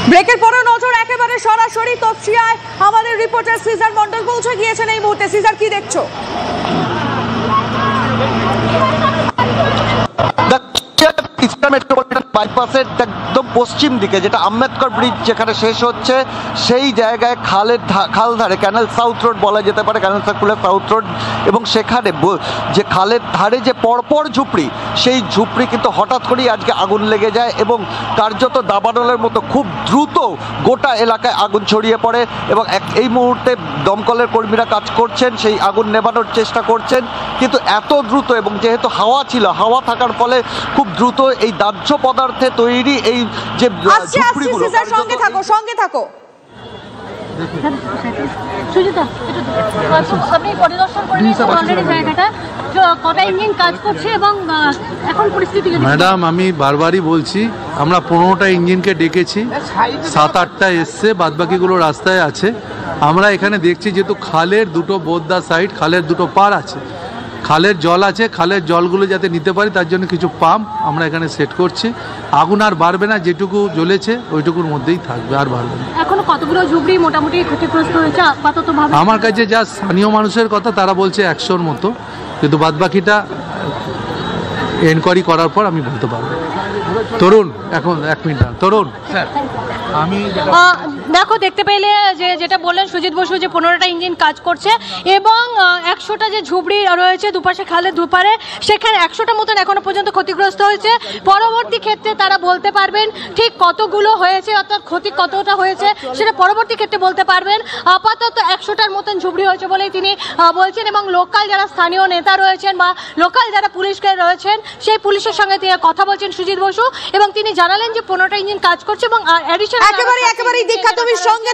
ব্রেকের পরে নজর একেবারে সরাসরি তপসিয়ায় আমাদের রিপোর্টার সিজার মন্ডল পৌঁছে গিয়েছেন এই মুহূর্তে। সিজার, কি দেখছো? মেট্রোপলিটন বাইপাসের একদম পশ্চিম দিকে যেটা আম্বেদকর ব্রিজ যেখানে শেষ হচ্ছে সেই জায়গায় খাল ধারে ক্যানেল সাউথ রোড বলা যেতে পারে, ক্যানেল সার্কুলার সাউথ রোড, এবং সেখানে যে খালের ধারে যে পরপর ঝুপড়ি সেই ঝুপড়ি কিন্তু হঠাৎ করেই আজকে আগুন লেগে যায় এবং কার্যত দাবানলের মতো খুব দ্রুত গোটা এলাকায় আগুন ছড়িয়ে পড়ে এবং এই মুহূর্তে দমকলের কর্মীরা কাজ করছেন, সেই আগুন নেভানোর চেষ্টা করছেন, কিন্তু এত দ্রুত এবং যেহেতু হাওয়া ছিল, হাওয়া থাকার ফলে খুব দ্রুত এই দাহ্য পদার্থে তৈরি এই যে ঝুপড়িগুলো। সঙ্গে থাকো সুজিতা, আপনি পরিদর্শন করে নিয়েছেন অলরেডি জায়গাটা, কটা ইঞ্জিন কাজ করছে এবং এখন পরিস্থিতি? ম্যাডাম, আমি বারবারই বলছি, আমরা 15টা ইঞ্জিনকে ডেকেছি, 7-8টা এসছে, বাদবাকিগুলো রাস্তায় আছে। আমরা এখানে দেখছি যেহেতু খালের দুটো বোদ্দা সাইড, খালের দুটো পার আছে, খালের জল আছে, খালের জলগুলো যাতে নিতে পারি তার জন্য কিছু পাম্প আমরা এখানে সেট করছি। আগুন আর বাড়বে না, যেটুকু জ্বলেছে ওইটুকুর মধ্যেই থাকবে, আর বাড়বে না। এখনো কতগুলো ঝুপড়ি মোটামুটি ক্ষতিগ্রস্ত হয়েছে আপাততভাবে? আমার কাছে যা স্থানীয় মানুষের কথা তারা বলছে 100-র মতো, কিন্তু বাদবাকিটা এনকোয়ারি করার পর আমি বলতে পারবো। তরুণ, এখন 1 মিনিট। তরুণ স্যার, আমি দেখো, দেখতে পেলে যে যেটা বললেন সুজিত বসু, যে 15টা ইঞ্জিন কাজ করছে এবং 100টা যে ঝুপড়ি রয়েছে দুপাশে খালের দুপারে, সেখানে 100টা মতন এখনো পর্যন্ত ক্ষতিগ্রস্ত হয়েছে। পরবর্তী ক্ষেত্রে তারা বলতে পারবেন ঠিক কতগুলো হয়েছে, অর্থাৎ ক্ষতি কতটা হয়েছে সেটা পরবর্তী ক্ষেত্রে বলতে পারবেন। আপাতত 100টার মতন ঝুপড়ি হয়েছে বলেই তিনি বলছেন এবং লোকাল যারা স্থানীয় নেতা রয়েছেন বা লোকাল যারা পুলিশকে রয়েছেন সেই পুলিশের সঙ্গে তিনি কথা বলছেন সুজিত বসু, এবং তিনি জানালেন যে 15টা ইঞ্জিন কাজ করছে এবং একেবারে দীক্ষা, তুমি সঙ্গে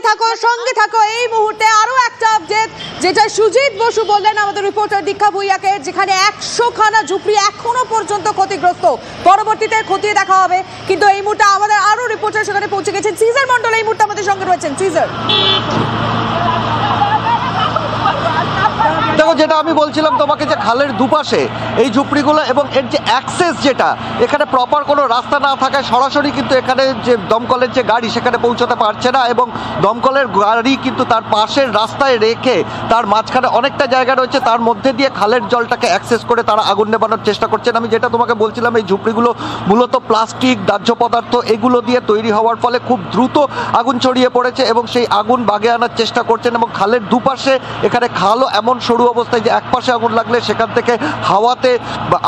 থাকো। এই মুহূর্তে আরো একটা আপডেট যেটা সুজিত বসু বললেন আমাদের রিপোর্টার দীক্ষা ভুইয়াকে, যেখানে 100খানা ঝুপড়ি এখনো পর্যন্ত ক্ষতিগ্রস্ত, পরবর্তীতে খতিয়ে দেখা হবে। কিন্তু এই মুহূর্তে আমাদের আরো রিপোর্টার সেখানে পৌঁছে গেছেন। সিজার মন্ডল এই মুহূর্তে আমাদের সঙ্গে রয়েছেন। সিজার, দেখো, যেটা আমি বলছিলাম তোমাকে, যে খালের দুপাশে এই ঝুপড়িগুলো এবং এর যে অ্যাক্সেস, যেটা এখানে প্রপার কোনো রাস্তা না থাকায় সরাসরি কিন্তু এখানে যে দমকলের যে গাড়ি সেখানে পৌঁছতে পারছে না, এবং দমকলের গাড়ি কিন্তু তার পাশের রাস্তায় রেখে তার মাঝখানে অনেকটা জায়গা রয়েছে, তার মধ্যে দিয়ে খালের জলটাকে অ্যাক্সেস করে তারা আগুন নেভানোর চেষ্টা করছেন। আমি যেটা তোমাকে বলছিলাম, এই ঝুপড়িগুলো মূলত প্লাস্টিক, দাহ্য পদার্থ এগুলো দিয়ে তৈরি হওয়ার ফলে খুব দ্রুত আগুন ছড়িয়ে পড়েছে এবং সেই আগুন বাগে আনার চেষ্টা করছেন। এবং খালের দুপাশে এখানে খালও এমন সরু অবস্থায় যে একপাশে আগুন লাগলে সেখান থেকে হাওয়াতে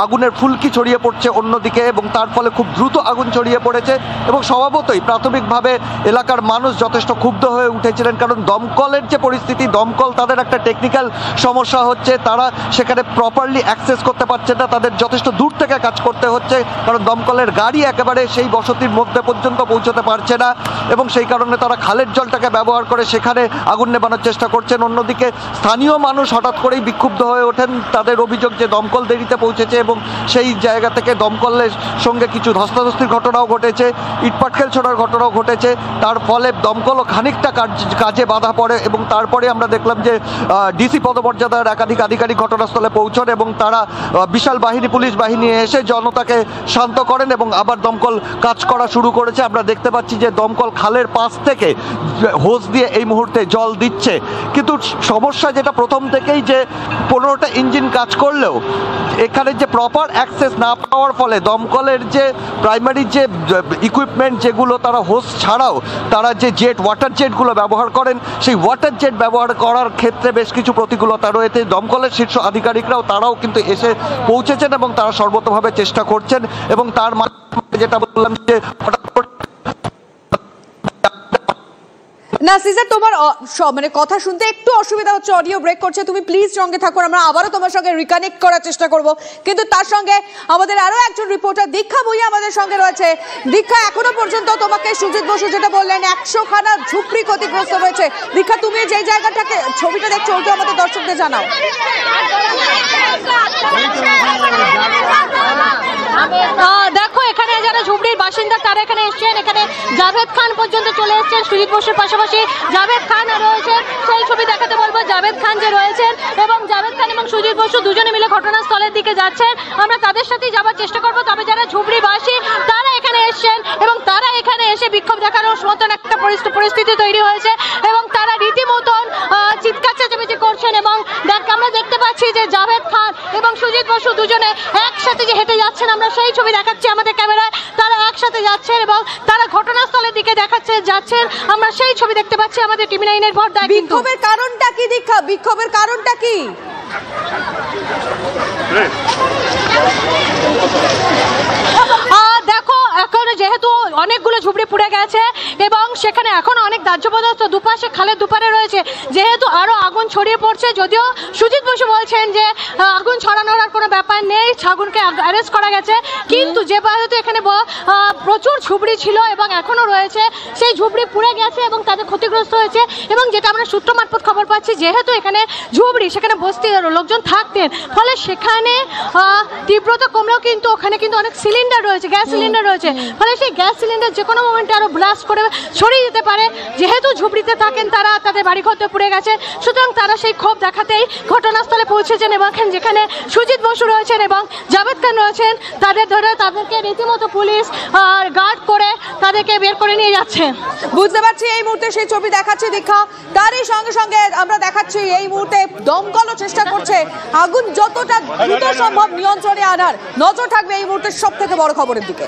আগুনের ফুলকি ছড়িয়ে পড়ছে অন্যদিকে, এবং তার ফলে খুব দ্রুত আগুন ছড়িয়ে পড়েছে। এবং স্বভাবতই প্রাথমিকভাবে এলাকার মানুষ যথেষ্ট ক্ষুব্ধ হয়ে উঠেছিলেন, কারণ দমকলের যে পরিস্থিতি, দমকল তাদের একটা টেকনিক্যাল সমস্যা হচ্ছে, তারা সেখানে প্রপারলি অ্যাক্সেস করতে পারছে না, তাদের যথেষ্ট দূর থেকে কাজ করতে হচ্ছে, কারণ দমকলের গাড়ি একেবারে সেই বসতির মধ্যে পর্যন্ত পৌঁছতে পারছে না, এবং সেই কারণে তারা খালের জলটাকে ব্যবহার করে সেখানে আগুন নেভানোর চেষ্টা করছেন। অন্যদিকে স্থানীয় মানুষ হঠাৎ করেই বিক্ষুব্ধ হয়ে ওঠেন, তাদের অভিযোগ যে দমকল দেরিতে পৌঁছেছে এবং সেই জায়গা থেকে দমকলের সঙ্গে কিছু ধস্তাধস্তির ঘটনাও ঘটেছে, ইটপাটকেল ছোড়ার ঘটনাও ঘটেছে, তার ফলে দমকলও খানিকটা কাজে বাধা পড়ে। এবং তারপরে আমরা দেখলাম যে ডিসি পদমর্যাদার একাধিক আধিকারিক ঘটনাস্থলে পৌঁছন এবং তারা বিশাল বাহিনী, পুলিশ বাহিনী এসে জনতাকে শান্ত করেন এবং আবার দমকল কাজ করা শুরু করেছে। আমরা দেখতে পাচ্ছি যে দমকল খালের পাশ থেকে হোস দিয়ে এই মুহূর্তে জল দিচ্ছে, কিন্তু সমস্যা যেটা প্রথম থেকেই, যে 15টা ইঞ্জিন কাজ করলেও এখানে যে প্রপার অ্যাক্সেস না পাওয়ার ফলে দমকলের যে প্রাইমারি যে ইকুইপমেন্ট যেগুলো তারা হোস ছাড়াও তারা যে ওয়াটার জেটগুলো ব্যবহার করেন, সেই ওয়াটার জেট ব্যবহার করার ক্ষেত্রে বেশ কিছু প্রতিকূলতা রয়েছে। দমকলের শীর্ষ আধিকারিকরাও তারাও কিন্তু এসে পৌঁছেছেন এবং তারা সর্বতভাবে চেষ্টা করছেন, এবং তার মাধ্যমে যেটা বললাম যে না সিজার, তোমার মানে কথা শুনতে একটু অসুবিধা হচ্ছে, অডিও ব্রেক করছে, তুমি প্লিজ সঙ্গে থাকো, আমরা আবারও তোমার সঙ্গে রিকানেক্ট করার চেষ্টা করব। কিন্তু তার সঙ্গে আমাদের আরো একজন রিপোর্টার দীক্ষা ভুইয়া আমাদের সঙ্গে রয়েছে। দীক্ষা, এখনো পর্যন্ত তোমাকে সুজিত বসু যেটা বললেন 100খানা ঝুপড়ি ক্ষতিগ্রস্ত হয়েছে, দীক্ষা তুমি যে জায়গাটাকে ছবিটা দেখছো ওটা আমাদের দর্শকদের জানাও। দেখো, এখানে যারা ঝুপড়ির বাসিন্দা তারা এখানে এসছেন, এখানে জাভেদ খান পর্যন্ত চলে এসছেন, সুজিত বসুর পাশাপাশি জাভেদ খান রয়েছেন, সেই ছবি দেখাতে বলবো। জাভেদ খান যে রয়েছেন এবং জাভেদ খান এবং সুজিত বসু দুজনে মিলে ঘটনাস্থলের দিকে যাচ্ছেন, আমরা তাদের সাথেই যাওয়ার চেষ্টা করবো। তবে যারা ঝুপড়িবাসী তারা এখানে এসছেন এবং তারা এখানে এসে বিক্ষোভ দেখানোর মতন একটা পরিস্থিতি তৈরি হয়েছে এবং তারা রীতিমতন চিৎকার চেঁচামেচি করছেন। এবং আমরা দেখতে পাচ্ছি যে জাভেদ খান এবং সুজিত বসু দুজনে একসাথে যে হেঁটে যাচ্ছেন, আমরা সেই ছবি দেখাচ্ছি আমাদের ক্যামেরায়। তারা একসাথে যাচ্ছেন এবং তারা ঘটনাস্থলের দিকে যাচ্ছেন, আমরা সেই ছবি দেখতে পাচ্ছি আমাদের টিভি9 পর্দায়। বিক্ষোভের কারণটা কি দীক্ষা? বিক্ষোভের কারণটা কি? দেখো, এখন যেহেতু অনেকগুলো ঝুপড়ি পুড়ে গেছে এবং সেখানে এখন অনেক দাহ্য পদার্থ দুপাশে খালের দুপারে রয়েছে, যেহেতু আরো আগুন ছড়িয়ে পড়ছে। যদিও সুজিত বসু বলছেন যে আগুন ছড়ানোর আর কোনো ব্যাপার নেই, আগুনকে অ্যারেস্ট করা গেছে, কিন্তু যেহেতু এখানে প্রচুর ঝুপড়ি ছিল এবং এখনো রয়েছে, সেই ঝুপড়ি পুড়ে গেছে এবং তাদের ক্ষতিগ্রস্ত হয়েছে। এবং যেটা আমরা সূত্র মারফত খবর পাচ্ছি, যেহেতু এখানে ঝুপড়ি, সেখানে বস্তি লোকজন থাকতেন, ফলে সেখানে তীব্রতা কমলেও কিন্তু ওখানে কিন্তু অনেক সিলিন্ডার রয়েছে, গ্যাস সিলিন্ডার রয়েছে, ফলে সেই গ্যাস সিলিন্ডার যে কোনো মোমেন্টে আরো ব্লাস্ট করে ছড়িয়ে যেতে পারে। যেহেতু ঝুপড়িতে থাকেন তারা, তাদের বাড়ি ঘর পুড়ে গেছে, সুতরাং তারা সেই ক্ষোভ দেখাতেই ঘটনাস্থলে পৌঁছেছেন এবং যেখানে সুজিত বসু রয়েছেন এবং জাভেদ খান রয়েছেন, তাদেরকে রীতিমতো পুলিশ গার্ড করে তাদেরকে বের করে নিয়ে যাচ্ছে। বুঝতে পারছি এই মুহূর্তে সেই ছবি দেখাচ্ছে দীক্ষা, তারই সঙ্গে সঙ্গে আমরা দেখাচ্ছি এই মুহূর্তে দমকলও চেষ্টা করছে আগুন যতটা দ্রুত সম্ভব নিয়ন্ত্রণে আনার। নজর থাকবে এই মুহূর্তে সব থেকে বড় খবরের দিকে।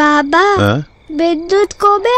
বাবা, বিদ্যুৎ কবে